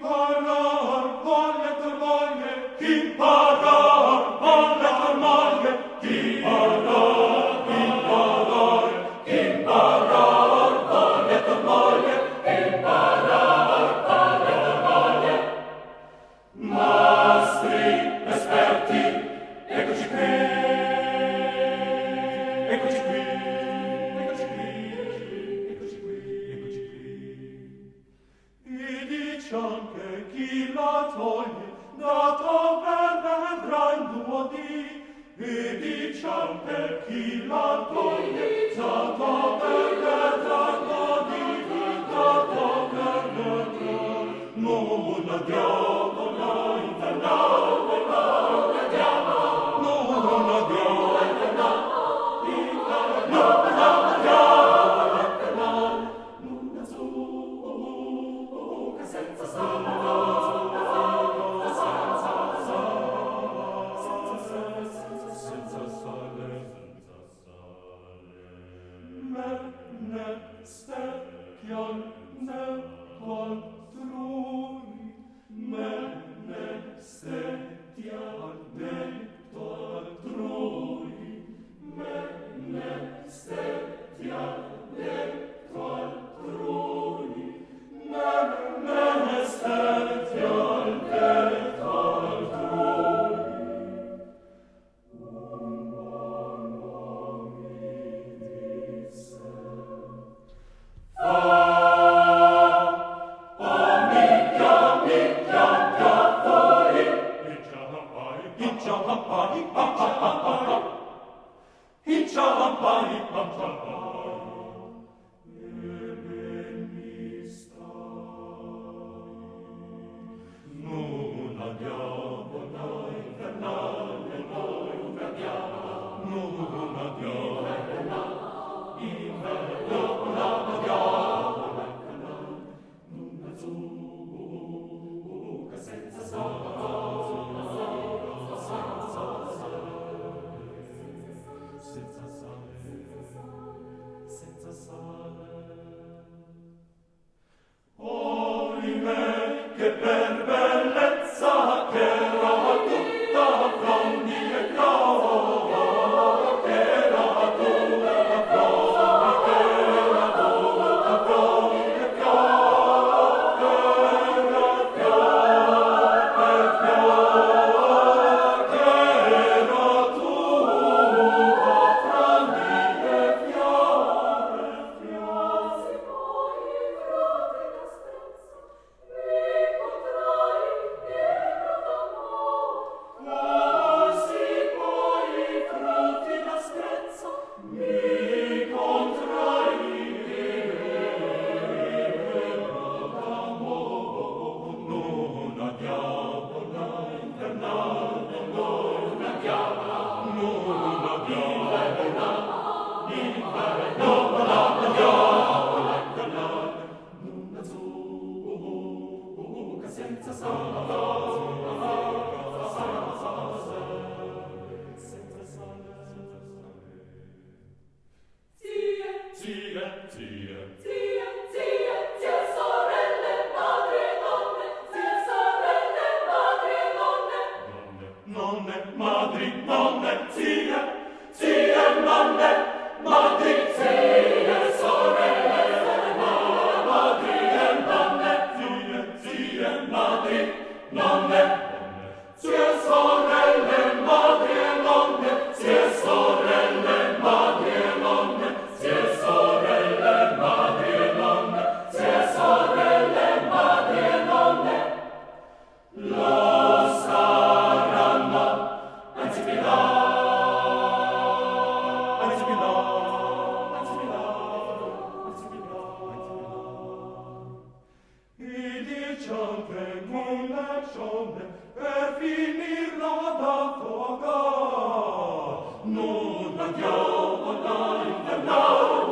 Imparar volle tormoglie, imparar volle tormoglie, imparar volle tormoglie, imparar volle tormoglie. Mastri, esperti, eccoci qui, eccoci qui, eccoci qui, eccoci qui, eccoci qui. E diciam che chi la toglie, da dove vedrà in duodi. E diciam che chi la toglie, da dove vedrà in duodi, da dove vedrà. Non abbiamo noi infernale, non abbiamo, non abbiamo infernale, non abbiamo infernale, luna zucca senza sale, senza sale. Me ne stecchion ne altrui, me ne stecchion ne altrui, me ne stecchion ne altrui, me ne stecchion ne altrui. Un uomo mi disse, non abbiamo noi infernale, noi verdiamo, non abbiamo inverno, non abbiamo luna zucca senza sale, senza sale, senza sale. Ohimè, che per bellezza che era tutta fondi e fiori, che era tutta fiori, che era tutta fiori e fiori, era fiori e fiori, che era tutta fondi e fiori e fiori. Quasi poi i frutti d'asprezza mi contrai non abbiamo noi infernale, non abbiamo, non abbiamo inferno, non abbiamo infernale, luna zucca senza sale, senza sale. Zie, sorelle, madri e nonne, zie, sorelle, madri e nonne. nonne, madri, nonne, zie, nonne, madri, zie, sorelle, madri e nonne, zie, madri, nonne, zie, sorelle, madri e nonne, zie, sorelle, madri e nonne, zie, sorelle, madri e nonne, zie, sorelle, madri e nonne. Lo saranno, anzi Milà, anzi Milà, anzi Milà, anzi Milà, anzi Milà. E diciam che con l'azione per finirla da fuoco non andiamo da infernale,